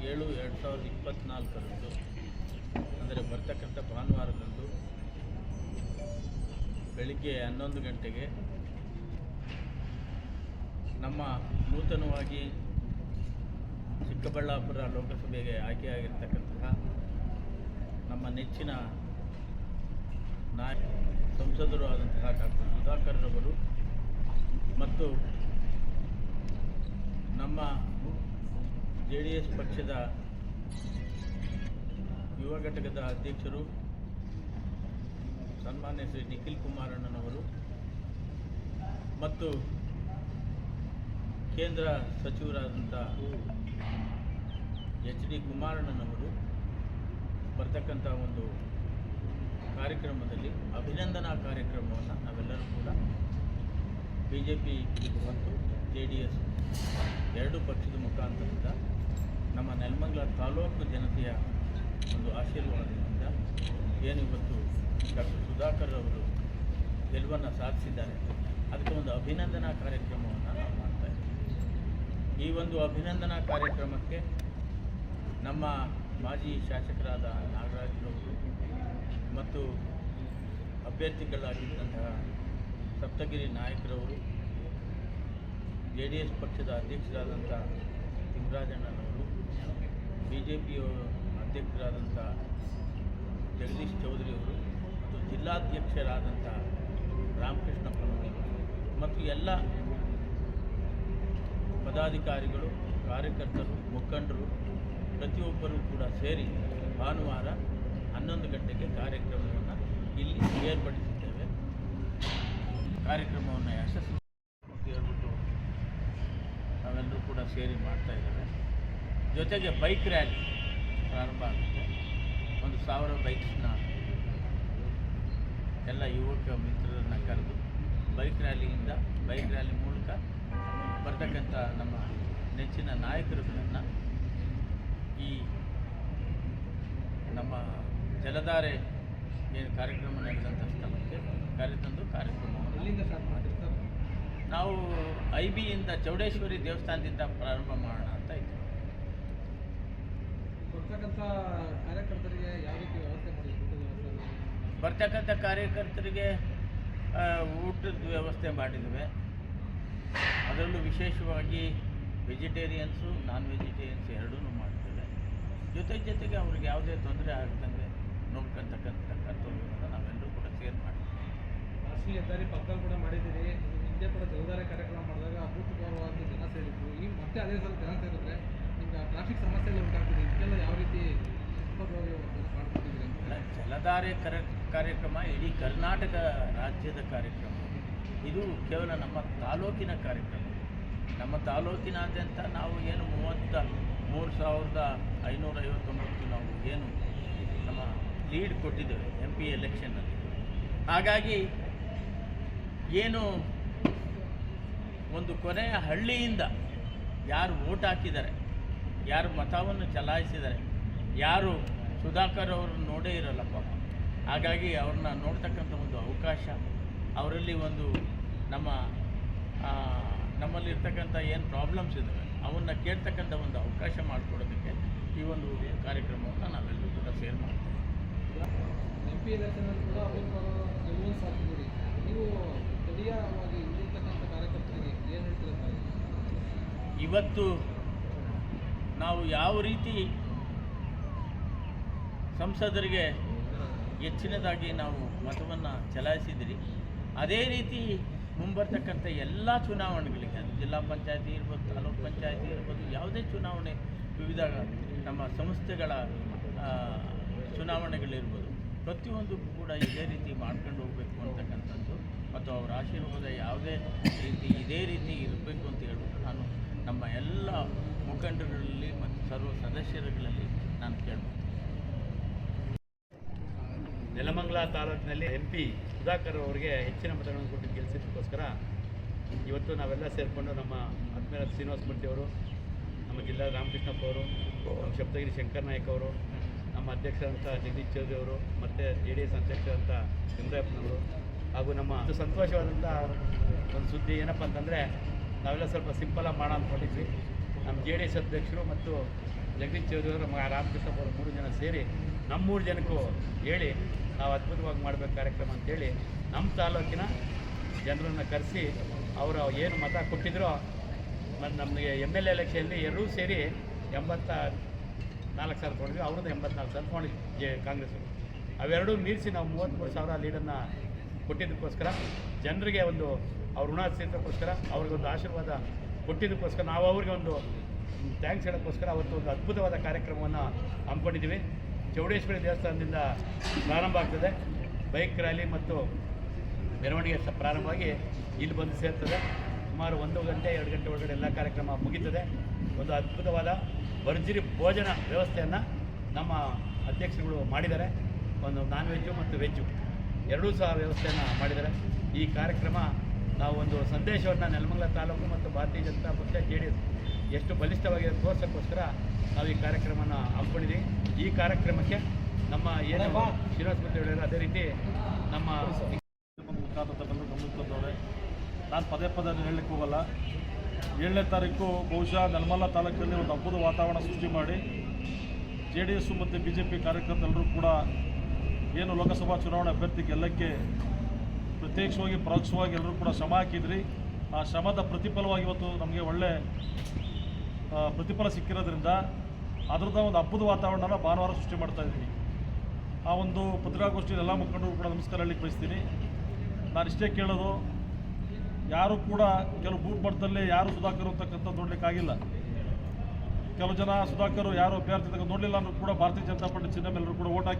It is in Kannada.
7/7/2024 ಅಂದರೆ ಬರ್ತಕ್ಕಂಥ ಭಾನುವಾರದಂದು ಬೆಳಿಗ್ಗೆ 11 ಗಂಟೆಗೆ ನಮ್ಮ ನೂತನವಾಗಿ ಚಿಕ್ಕಬಳ್ಳಾಪುರ ಲೋಕಸಭೆಗೆ ಆಯ್ಕೆಯಾಗಿರ್ತಕ್ಕಂತಹ ನಮ್ಮ ನೆಚ್ಚಿನ ಸಂಸದರು ಆದಂತಹ ಡಾಕ್ಟರ್ ಸುಧಾಕರ್ ರವರು ಮತ್ತು ನಮ್ಮ JDS ಪಕ್ಷದ ಯುವ ಘಟಕದ ಅಧ್ಯಕ್ಷರು ಸನ್ಮಾನ್ಯ ಶ್ರೀ ನಿಖಿಲ್ ಕುಮಾರಣ್ಣನವರು ಮತ್ತು ಕೇಂದ್ರ ಸಚಿವರಾದಂಥ HD ಕುಮಾರಣ್ಣನವರು ಬರ್ತಕ್ಕಂಥ ಒಂದು ಕಾರ್ಯಕ್ರಮದಲ್ಲಿ ಅಭಿನಂದನಾ ಕಾರ್ಯಕ್ರಮವನ್ನು ನಾವೆಲ್ಲರೂ ಕೂಡ BJP ಮತ್ತು JDS ಎರಡೂ ಪಕ್ಷದ ಮುಖಾಂತರದಿಂದ ನಮ್ಮ ನೆಲಮಂಗಲ ತಾಲೂಕು ಜನತೆಯ ಒಂದು ಆಶೀರ್ವಾದದಿಂದ ಏನಿವತ್ತು ಡಾಕ್ಟರ್ ಸುಧಾಕರ್ ಅವರು ಗೆಲುವನ್ನು ಸಾಧಿಸಿದ್ದಾರೆ, ಅದಕ್ಕೆ ಒಂದು ಅಭಿನಂದನಾ ಕಾರ್ಯಕ್ರಮವನ್ನು ನಾವು ಮಾಡ್ತಾಯಿದ್ದೀವಿ. ಈ ಒಂದು ಅಭಿನಂದನಾ ಕಾರ್ಯಕ್ರಮಕ್ಕೆ ನಮ್ಮ ಮಾಜಿ ಶಾಸಕರಾದ ನಾಗರಾಜರವರು ಮತ್ತು ಅಭ್ಯರ್ಥಿಗಳಾಗಿದ್ದಂತಹ ಸಪ್ತಗಿರಿ ನಾಯಕರವರು, JDS ಪಕ್ಷದ ಅಧ್ಯಕ್ಷರಾದಂಥ ತಿಮ್ಮರಾಜಣ್ಣನವರು, BJP ಅಧ್ಯಕ್ಷರಾದಂಥ ಜಗದೀಶ್ ಚೌಧರಿಯವರು ಮತ್ತು ಜಿಲ್ಲಾಧ್ಯಕ್ಷರಾದಂಥ ರಾಮಕೃಷ್ಣಪ್ಪನವರು ಮತ್ತು ಎಲ್ಲ ಪದಾಧಿಕಾರಿಗಳು, ಕಾರ್ಯಕರ್ತರು, ಮುಖಂಡರು ಪ್ರತಿಯೊಬ್ಬರೂ ಕೂಡ ಸೇರಿ ಭಾನುವಾರ 11 ಗಂಟೆಗೆ ಕಾರ್ಯಕ್ರಮವನ್ನು ಇಲ್ಲಿ ಏರ್ಪಡಿಸಿದ್ದೇವೆ. ಕಾರ್ಯಕ್ರಮವನ್ನು ಯಶಸ್ವಿ ಅಂತ ಹೇಳ್ಬಿಟ್ಟು ನಾವೆಲ್ಲರೂ ಕೂಡ ಸೇರಿ ಮಾಡ್ತಾಯಿದ್ದೇವೆ. ಜೊತೆಗೆ ಬೈಕ್ ರ್ಯಾಲಿ ಪ್ರಾರಂಭ ಆಗುತ್ತೆ. 1,000 ಬೈಕ್ಸ್ನ ಎಲ್ಲ ಯುವಕ ಮಿತ್ರರನ್ನು ಕರೆದು ಬೈಕ್ ರ್ಯಾಲಿ ಮೂಲಕ ಬರ್ತಕ್ಕಂಥ ನಮ್ಮ ನೆಚ್ಚಿನ ನಾಯಕರುಗಳನ್ನು ಈ ನಮ್ಮ ಜಲಧಾರೆ ಏನು ಕಾರ್ಯಕ್ರಮ ನಡೆದಂಥ ಸ್ಥಳಕ್ಕೆ ಕರೆತಂದು ಕಾರ್ಯಕ್ರಮವನ್ನು ಎಲ್ಲಿಂದ ಸ್ಟಾರ್ಟ್ ಮಾಡಿರ್ತಾರೆ? ನಾವು IBಯಿಂದ ಚೌಡೇಶ್ವರಿ ದೇವಸ್ಥಾನದಿಂದ ಪ್ರಾರಂಭ ಮಾಡೋಣ ಅಂತ ಇದ್ದೀವಿ. ಬರ್ತಕ್ಕಂಥ ಕಾರ್ಯಕರ್ತರಿಗೆ ಯಾವ ರೀತಿ ವ್ಯವಸ್ಥೆ ಮಾಡಿದ್ದೀವಿ? ಬರ್ತಕ್ಕಂಥ ಕಾರ್ಯಕರ್ತರಿಗೆ ಊಟದ ವ್ಯವಸ್ಥೆ ಮಾಡಿದ್ದೇವೆ. ಅದರಲ್ಲೂ ವಿಶೇಷವಾಗಿ ವೆಜಿಟೇರಿಯನ್ಸು, ನಾನ್ ವೆಜಿಟೇರಿಯನ್ಸ್ ಎರಡೂ ಮಾಡಿದ್ದೇವೆ. ಜೊತೆಗೆ ಅವ್ರಿಗೆ ಯಾವುದೇ ತೊಂದರೆ ಆಗದಂಗೆ ನೋಡ್ಕೊಳ್ತಕ್ಕಂಥ ಕರ್ತವ್ಯವನ್ನು ನಾವೆಲ್ಲರೂ ಕೂಡ ಶೇರ್ ಮಾಡಿದ್ದೀವಿ. ರಾಷ್ಟ್ರೀಯ ಹೆದ್ದಾರಿ ಪಕ್ಕದಲ್ಲಿ ಕೂಡ ಮಾಡಿದ್ದೀರಿ. ಹಿಂದೆ ಕೂಡ ಜಲಧಾರೆ ಕಾರ್ಯಕ್ರಮ ಮಾಡಿದಾಗ ಅಭೂತಪೂರ್ವವಾಗಿ ಜನ ಸೇರಿದ್ರು. ಈಗ ಮತ್ತೆ ಅದೇ ಸಲ ಜನ ಸೇರಿದ್ರೆ ನಿಮ್ಗೆ ಟ್ರಾಫಿಕ್ ಸಮಸ್ಯೆಗಳು ಉಂಟಾಗ್ತದೆ. ಇದಕ್ಕೆಲ್ಲ ಯಾವ ರೀತಿ ಮಾಡ್ಕೊಂಡಿದ್ದೀರಿ? ಜಲಧಾರೆ ಕಾರ್ಯಕ್ರಮ ಇಡೀ ಕರ್ನಾಟಕ ರಾಜ್ಯದ ಕಾರ್ಯಕ್ರಮ. ಇದು ಕೇವಲ ನಮ್ಮ ತಾಲೂಕಿನ ಕಾರ್ಯಕ್ರಮ. ನಮ್ಮ ತಾಲೂಕಿನಾದ್ಯಂತ ನಾವು ಏನು 33,559 ನಾವು ಏನು ನಮ್ಮ ಲೀಡ್ ಕೊಟ್ಟಿದ್ದೇವೆ MP ಎಲೆಕ್ಷನ್ನಲ್ಲಿ. ಹಾಗಾಗಿ ಏನು ಒಂದು ಕೊನೆಯ ಹಳ್ಳಿಯಿಂದ ಯಾರು ವೋಟ್ ಹಾಕಿದ್ದಾರೆ, ಯಾರು ಮತವನ್ನು ಚಲಾಯಿಸಿದ್ದಾರೆ, ಯಾರು ಸುಧಾಕರ್ ಅವ್ರನ್ನ ನೋಡೇ ಇರೋಲ್ಲ ಪಾಪ. ಹಾಗಾಗಿ ಅವ್ರನ್ನ ನೋಡ್ತಕ್ಕಂಥ ಒಂದು ಅವಕಾಶ, ಅವರಲ್ಲಿ ಒಂದು ನಮ್ಮಲ್ಲಿರ್ತಕ್ಕಂಥ ಏನು ಪ್ರಾಬ್ಲಮ್ಸ್ ಇದ್ದಾವೆ ಅವನ್ನ ಕೇಳ್ತಕ್ಕಂಥ ಒಂದು ಅವಕಾಶ ಮಾಡಿಕೊಡೋದಕ್ಕೆ ಈ ಒಂದು ಕಾರ್ಯಕ್ರಮವನ್ನು ನಾವೆಲ್ಲರೂ ಕೂಡ ಶೇರ್ ಮಾಡ್ತೀವಿ. MP ಎಲೆಕ್ಷನಲ್ಲಿ ಕೂಡ ಗೆಲುವು ಸಾಧಿಸಿದ್ದೀರಿ. ನೀವು ಸ್ಥಳೀಯವಾಗಿ ಇಲ್ಲಿರ್ತಕ್ಕಂಥ ಕಾರ್ಯಕರ್ತರಿಗೆ ಏನು ಹೇಳ್ತೀರಾ? ಇವತ್ತು ನಾವು ಯಾವ ರೀತಿ ಸಂಸದರಿಗೆ ಹೆಚ್ಚಿನದಾಗಿ ನಾವು ಮತವನ್ನು ಚಲಾಯಿಸಿದಿರಿ, ಅದೇ ರೀತಿ ಮುಂಬರ್ತಕ್ಕಂಥ ಎಲ್ಲ ಚುನಾವಣೆಗಳಿಗೆ, ಅದು ಜಿಲ್ಲಾ ಪಂಚಾಯತಿ ಇರ್ಬೋದು, ತಾಲೂಕು ಪಂಚಾಯತಿ ಇರ್ಬೋದು, ಯಾವುದೇ ಚುನಾವಣೆ, ವಿವಿಧ ನಮ್ಮ ಸಂಸ್ಥೆಗಳ ಚುನಾವಣೆಗಳಿರ್ಬೋದು, ಪ್ರತಿಯೊಂದಕ್ಕೂ ಕೂಡ ಇದೇ ರೀತಿ ಮಾಡ್ಕೊಂಡು ಹೋಗಬೇಕು ಅಂತಕ್ಕಂಥದ್ದು ಮತ್ತು ಅವರ ಆಶೀರ್ವಾದ ಯಾವುದೇ ರೀತಿ ಇದೇ ರೀತಿ ಇರಬೇಕು ಅಂತ ಹೇಳ್ಬಿಟ್ಟು ನಾನು ನಮ್ಮ ಎಲ್ಲ ಮುಖಂಡರಲ್ಲಿ ಮತ್ತು ಸರ್ವ ಸದಸ್ಯರುಗಳಲ್ಲಿ ನಾನು ಕೇಳ್ಬೋದು. ನೆಲಮಂಗಲ ತಾಲೂಕಿನಲ್ಲಿ MP ಸುಧಾಕರ್ ಅವರಿಗೆ ಹೆಚ್ಚಿನ ಮತಗಳನ್ನು ಕೊಟ್ಟು ಗೆಲ್ಲಿಸಿದ್ದಕ್ಕೋಸ್ಕರ ಇವತ್ತು ನಾವೆಲ್ಲ ಸೇರಿಕೊಂಡು ನಮ್ಮ ಆತ್ಮೀಯ ಶ್ರೀನಿವಾಸ ಮೂರ್ತಿ ಅವರು, ನಮ್ಮ ಜಿಲ್ಲಾ ರಾಮಕೃಷ್ಣಪ್ಪ ಅವರು, ನಮ್ಮ ಸಪ್ತಗಿರಿ ಶಂಕರ್ ನಾಯಕ್ ಅವರು, ನಮ್ಮ ಅಧ್ಯಕ್ಷರಂಥ ಜಗದೀಶ್ ಚೌಧರಿ ಅವರು ಮತ್ತು JDS ಅಧ್ಯಕ್ಷರಂಥ ತಿಮ್ಮರಾಯಪ್ಪನವರು ಹಾಗೂ ನಮ್ಮ ಸಂತೋಷವಾದಂಥ ಒಂದು ಸುದ್ದಿ ಏನಪ್ಪ ಅಂತಂದರೆ ನಾವೆಲ್ಲ ಸ್ವಲ್ಪ ಸಿಂಪಲಾಗಿ ಮಾಡೋಣ ಅಂದ್ಕೊಂಡಿದ್ವಿ. ನಮ್ಮ JDS ಅಧ್ಯಕ್ಷರು ಮತ್ತು ಜಗದೀಶ್ ಚೌಧರಿ ಅವರ ಮಗ ರಾಮಕೃಷ್ಣಪ್ಪ ಅವರು 3 ಜನ ಸೇರಿ ನಮ್ಮ 3 ಜನಕ್ಕೂ ಹೇಳಿ ನಾವು ಅದ್ಭುತವಾಗಿ ಮಾಡಬೇಕು ಕಾರ್ಯಕ್ರಮ ಅಂತೇಳಿ ನಮ್ಮ ತಾಲೂಕಿನ ಜನರನ್ನು ಕರೆಸಿ ಅವರು ಏನು ಮತ ಕೊಟ್ಟಿದ್ರೋ ಮತ್ತು ನಮಗೆ MLA ಎಲೆಕ್ಷನಲ್ಲಿ ಎರಡೂ ಸೇರಿ 84,000 ತೊಗೊಂಡ್ವಿ, ಅವ್ರದ್ದು 84,000 ತೊಗೊಂಡಿದ್ವಿ ಕಾಂಗ್ರೆಸ್ಸು. ಅವೆರಡೂ ಮೀರಿಸಿ ನಾವು 33,000 ಲೀಡನ್ನು ಕೊಟ್ಟಿದ್ದಕ್ಕೋಸ್ಕರ ಜನರಿಗೆ ಒಂದು ಅವ್ರ ಋಣ ತೀರ್ಸೋಕ್ಕೋಸ್ಕರ ಅವ್ರಿಗೊಂದು ಆಶೀರ್ವಾದ ಕೊಟ್ಟಿದ್ದಕ್ಕೋಸ್ಕರ ನಾವು ಅವ್ರಿಗೆ ಒಂದು ಥ್ಯಾಂಕ್ಸ್ ಹೇಳೋಕ್ಕೋಸ್ಕರ ಅವತ್ತು ಒಂದು ಅದ್ಭುತವಾದ ಕಾರ್ಯಕ್ರಮವನ್ನು ಹಮ್ಮಿಕೊಂಡಿದ್ದೀವಿ. ಚೌಡೇಶ್ವರಿ ದೇವಸ್ಥಾನದಿಂದ ಪ್ರಾರಂಭ ಆಗ್ತದೆ. ಬೈಕ್ ರ್ಯಾಲಿ ಮತ್ತು ಮೆರವಣಿಗೆ ಪ್ರಾರಂಭವಾಗಿ ಇಲ್ಲಿ ಬಂದು ಸೇರ್ತದೆ. ಸುಮಾರು 1 ಗಂಟೆ 2 ಗಂಟೆ ಒಳಗಡೆ ಎಲ್ಲ ಕಾರ್ಯಕ್ರಮ ಮುಗೀತದೆ. ಒಂದು ಅದ್ಭುತವಾದ ಭರ್ಜರಿ ಭೋಜನ ವ್ಯವಸ್ಥೆಯನ್ನು ನಮ್ಮ ಅಧ್ಯಕ್ಷರುಗಳು ಮಾಡಿದ್ದಾರೆ. ಒಂದು ನಾನ್ ವೆಜ್ಜು ಮತ್ತು ವೆಜ್ಜು ಎರಡೂ ಸಹ ವ್ಯವಸ್ಥೆಯನ್ನು ಮಾಡಿದ್ದಾರೆ. ಈ ಕಾರ್ಯಕ್ರಮ ನಾವು ಒಂದು ಸಂದೇಶವನ್ನು ನೆಲಮಂಗಲ ತಾಲೂಕು ಮತ್ತು ಭಾರತೀಯ ಜನತಾ ಪಕ್ಷ JDS ಎಷ್ಟು ಬಲಿಷ್ಠವಾಗಿದೆ ತೋರ್ಸೋಕ್ಕೋಸ್ಕರ ನಾವು ಈ ಕಾರ್ಯಕ್ರಮನ ಹಮ್ಮಿಕೊಂಡಿದ್ದೀವಿ. ಈ ಕಾರ್ಯಕ್ರಮಕ್ಕೆ ನಮ್ಮ ಏನು ಶ್ರೀನಿವಾಸ ಮೂರ್ತಿ ಹೇಳಿದ್ರು ಅದೇ ರೀತಿ ನಮ್ಮ ಗಮನಿಸ್ತವ್ರೆ. ನಾನು ಪದೇ ಹೇಳಲಿಕ್ಕೆ ಹೋಗಲ್ಲ. 7ನೇ ತಾರೀಕು ಬಹುಶಃ ನೆಲಮಂಗಲ ತಾಲೂಕಿನಲ್ಲಿ ಒಂದು ಹಬ್ಬದ ವಾತಾವರಣ ಸೃಷ್ಟಿ ಮಾಡಿ JDS ಮತ್ತು BJP ಕಾರ್ಯಕರ್ತರೆಲ್ಲರೂ ಕೂಡ ಏನು ಲೋಕಸಭಾ ಚುನಾವಣೆ ಅಭ್ಯರ್ಥಿ ಗೆಲ್ಲಕ್ಕೆ ಪ್ರತ್ಯಕ್ಷವಾಗಿ ಪರೋಕ್ಷವಾಗಿ ಎಲ್ಲರೂ ಕೂಡ ಶ್ರಮ ಹಾಕಿದ್ರಿ. ಆ ಶ್ರಮದ ಪ್ರತಿಫಲವಾಗಿ ಇವತ್ತು ನಮಗೆ ಒಳ್ಳೆ ಪ್ರತಿಫಲ ಸಿಕ್ಕಿರೋದ್ರಿಂದ ಅದರದ್ದು ಒಂದು ಹಬ್ಬದ ವಾತಾವರಣನ ಭಾನುವಾರ ಸೃಷ್ಟಿ ಮಾಡ್ತಾ ಇದ್ದೀನಿ. ಆ ಒಂದು ಪತ್ರಿಕಾಗೋಷ್ಠಿಯಲ್ಲಿ ಎಲ್ಲ ಮುಖಂಡರು ಕೂಡ ನಮಸ್ಕಾರ ಹೇಳಲಿಕ್ಕೆ ಬಯಸ್ತೀನಿ. ನಾನು ಇಷ್ಟೇ ಕೇಳೋದು, ಯಾರು ಕೂಡ ಕೆಲವು ಬೂತ್ ಮಟ್ಟದಲ್ಲಿ ಯಾರು ಸುಧಾಕರ್ ಅಂತಕ್ಕಂಥ ನೋಡಲಿಕ್ಕಾಗಿಲ್ಲ. ಕೆಲವು ಜನ ಸುಧಾಕರ್ ಯಾರು ಅಭ್ಯರ್ಥಿ ನೋಡಲಿಲ್ಲ ಅಂದರೂ ಕೂಡ ಭಾರತೀಯ ಜನತಾ ಪಾರ್ಟಿ ಚಿಹ್ನೆ ಮೇಲೆಲ್ಲರೂ ಕೂಡ ಓಟ್ ಹಾಕಿ